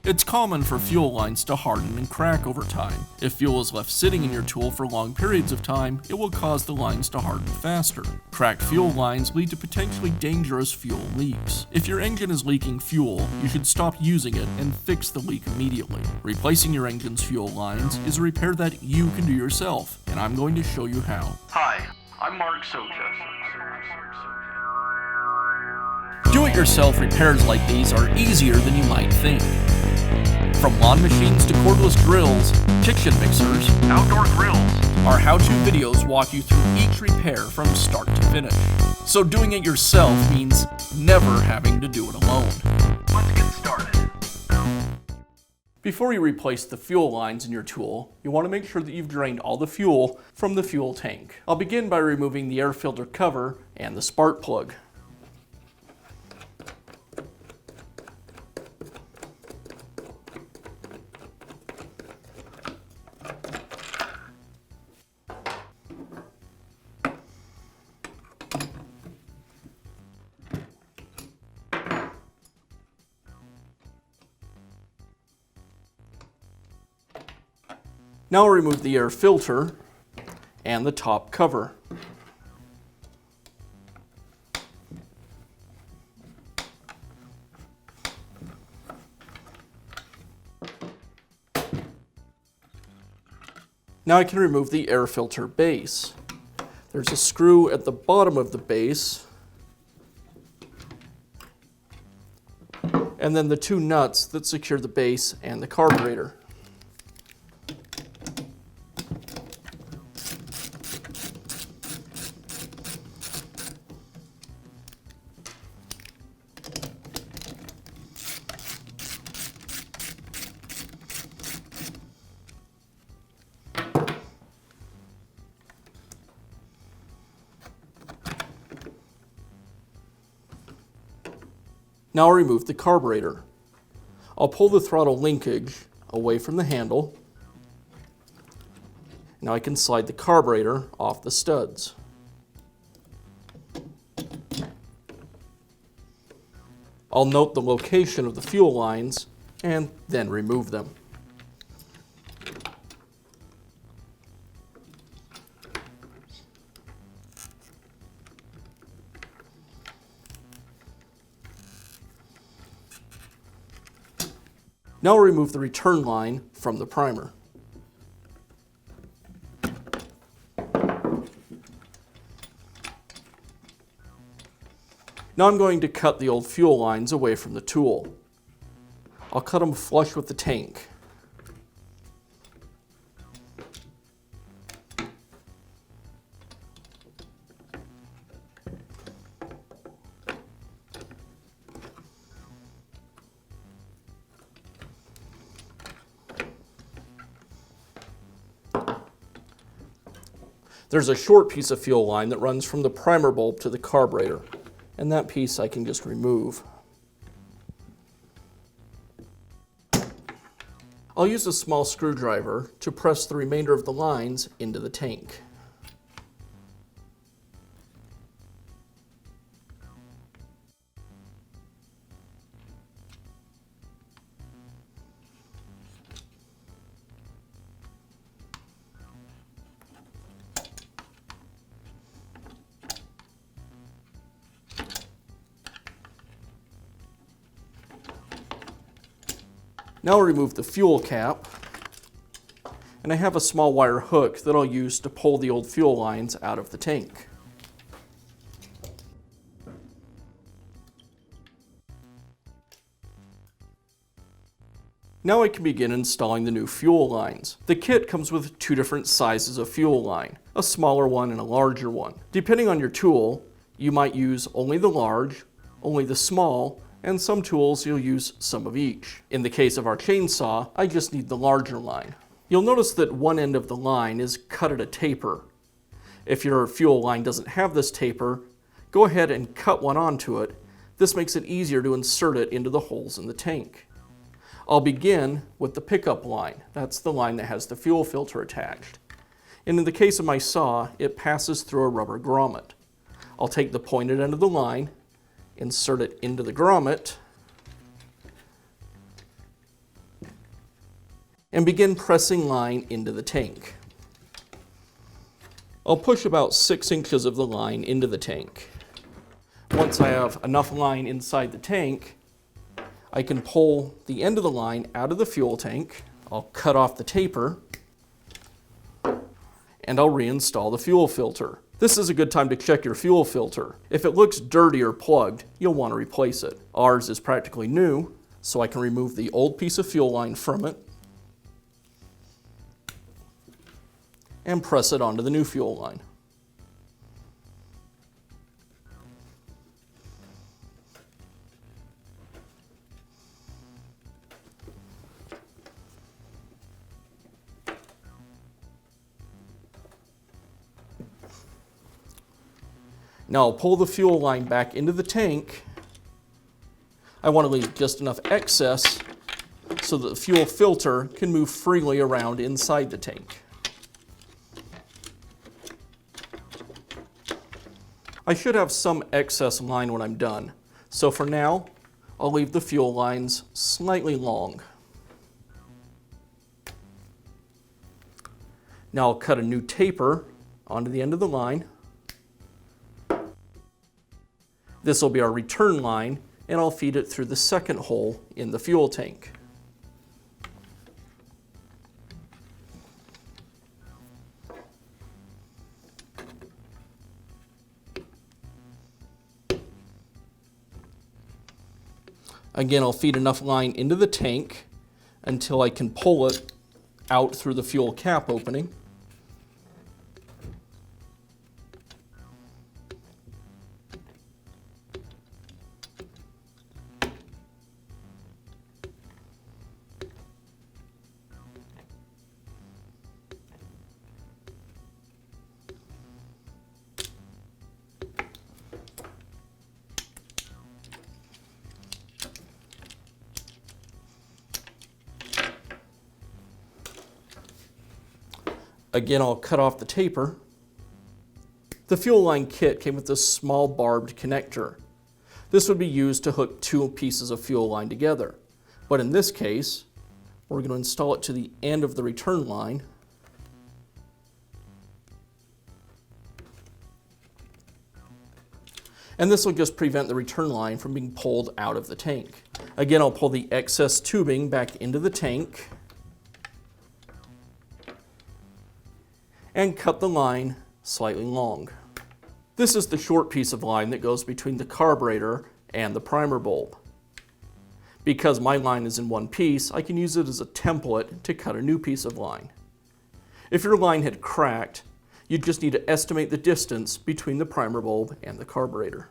It's common for fuel lines to harden and crack over time. If fuel is left sitting in your tool for long periods of time, it will cause the lines to harden faster. Cracked fuel lines lead to potentially dangerous fuel leaks. If your engine is leaking fuel, you should stop using it and fix the leak immediately. Replacing your engine's fuel lines is a repair that you can do yourself, and I'm going to show you how. Hi, I'm Mark Socha. Do-it-yourself repairs like these are easier than you might think. From lawn machines to cordless drills, kitchen mixers, Outdoor grills. our how-to videos walk you through each repair from start to finish. So doing it yourself means never having to do it alone. Let's get started. Before you replace the fuel lines in your tool, you want to make sure that you've drained all the fuel from the fuel tank. I'll begin by removing the air filter cover and the spark plug. Now I'll remove the air filter and the top cover. Now I can remove the air filter base. There's a screw at the bottom of the base, and then the two nuts that secure the base and the carburetor. Now I'll remove the carburetor. I'll pull the throttle linkage away from the handle. Now I can slide the carburetor off the studs. I'll note the location of the fuel lines and then remove them. Now I'll remove the return line from the primer. Now I'm going to cut the old fuel lines away from the tool. I'll cut them flush with the tank. There's a short piece of fuel line that runs from the primer bulb to the carburetor, and that piece I can just remove. I'll use a small screwdriver to press the remainder of the lines into the tank. Now I'll remove the fuel cap, and I have a small wire hook that I'll use to pull the old fuel lines out of the tank. Now I can begin installing the new fuel lines. The kit comes with two different sizes of fuel line, a smaller one and a larger one. Depending on your tool, you might use only the large, only the small, and some tools you'll use some of each. In the case of our chainsaw, I just need the larger line. You'll notice that one end of the line is cut at a taper. If your fuel line doesn't have this taper, go ahead and cut one onto it. This makes it easier to insert it into the holes in the tank. I'll begin with the pickup line. That's the line that has the fuel filter attached. And in the case of my saw, it passes through a rubber grommet. I'll take the pointed end of the line, insert it into the grommet, and begin pressing line into the tank. I'll push about 6 inches of the line into the tank. Once I have enough line inside the tank, I can pull the end of the line out of the fuel tank. I'll cut off the taper, and I'll reinstall the fuel filter. This is a good time to check your fuel filter. If it looks dirty or plugged, you'll want to replace it. Ours is practically new, so I can remove the old piece of fuel line from it and press it onto the new fuel line. Now I'll pull the fuel line back into the tank. I want to leave just enough excess so that the fuel filter can move freely around inside the tank. I should have some excess line when I'm done, so for now, I'll leave the fuel lines slightly long. Now I'll cut a new taper onto the end of the line. This will be our return line, and I'll feed it through the second hole in the fuel tank. Again, I'll feed enough line into the tank until I can pull it out through the fuel cap opening. Again, I'll cut off the taper. The fuel line kit came with this small barbed connector. This would be used to hook 2 pieces of fuel line together. But in this case, we're going to install it to the end of the return line. And this will just prevent the return line from being pulled out of the tank. Again, I'll pull the excess tubing back into the tank and cut the line slightly long. This is the short piece of line that goes between the carburetor and the primer bulb. Because my line is in one piece, I can use it as a template to cut a new piece of line. If your line had cracked, you'd just need to estimate the distance between the primer bulb and the carburetor.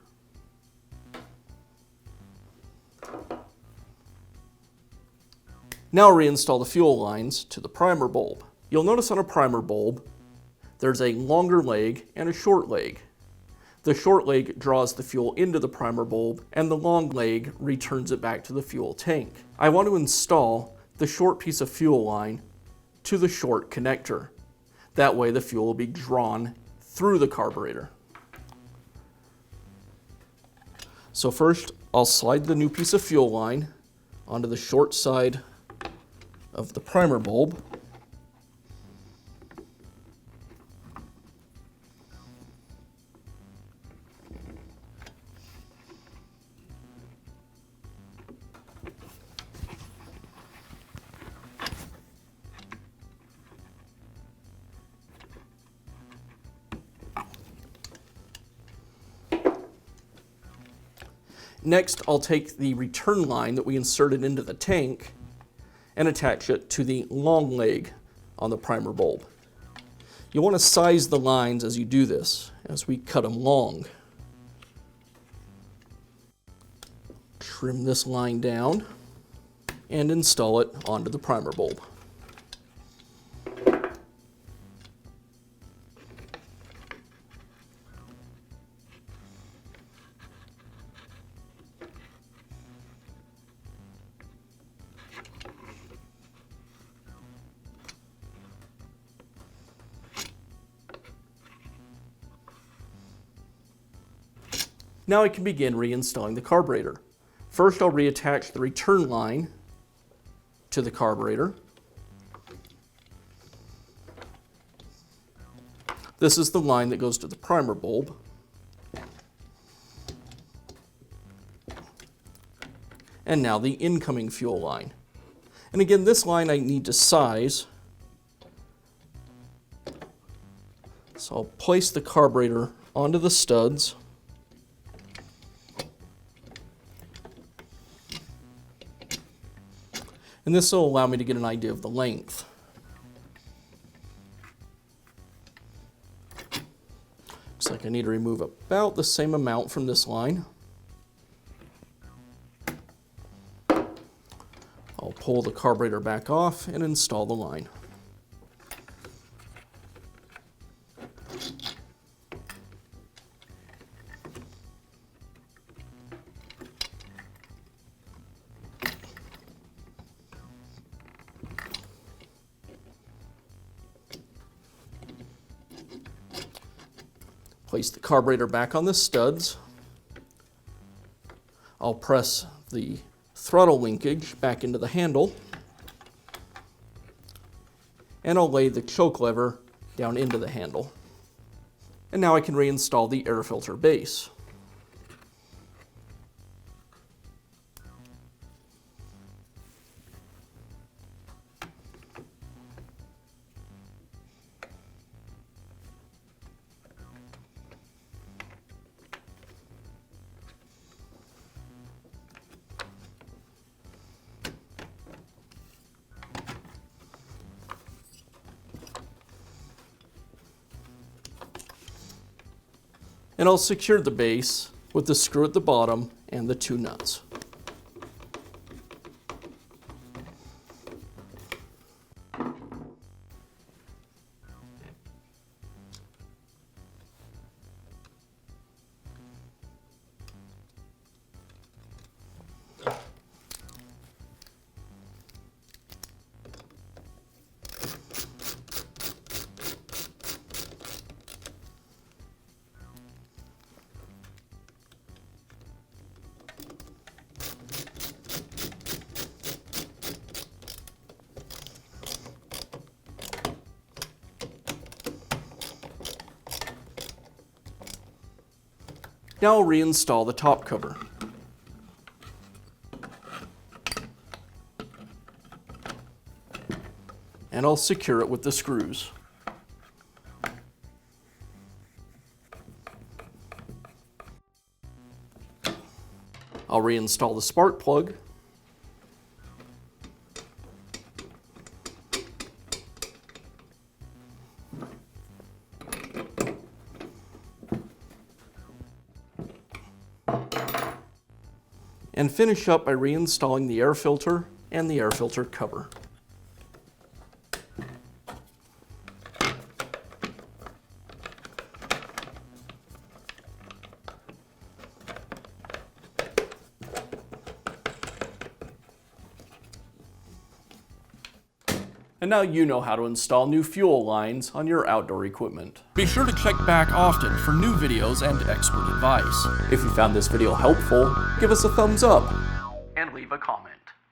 Now reinstall the fuel lines to the primer bulb. You'll notice on a primer bulb, there's a longer leg and a short leg. The short leg draws the fuel into the primer bulb, and the long leg returns it back to the fuel tank. I want to install the short piece of fuel line to the short connector. That way the fuel will be drawn through the carburetor. So first, I'll slide the new piece of fuel line onto the short side of the primer bulb. Next, I'll take the return line that we inserted into the tank and attach it to the long leg on the primer bulb. You want to size the lines as you do this, as we cut them long. Trim this line down and install it onto the primer bulb. Now I can begin reinstalling the carburetor. First, I'll reattach the return line to the carburetor. This is the line that goes to the primer bulb. And now the incoming fuel line. And again, this line I need to size. So I'll place the carburetor onto the studs. And this will allow me to get an idea of the length. Looks like I need to remove about the same amount from this line. I'll pull the carburetor back off and install the line. Place the carburetor back on the studs. I'll press the throttle linkage back into the handle, and I'll lay the choke lever down into the handle. And now I can reinstall the air filter base. And I'll secure the base with the screw at the bottom and the 2 nuts. Now I'll reinstall the top cover. And I'll secure it with the screws. I'll reinstall the spark plug. And finish up by reinstalling the air filter and the air filter cover. And now you know how to install new fuel lines on your outdoor equipment. Be sure to check back often for new videos and expert advice. If you found this video helpful, give us a thumbs up And leave a comment.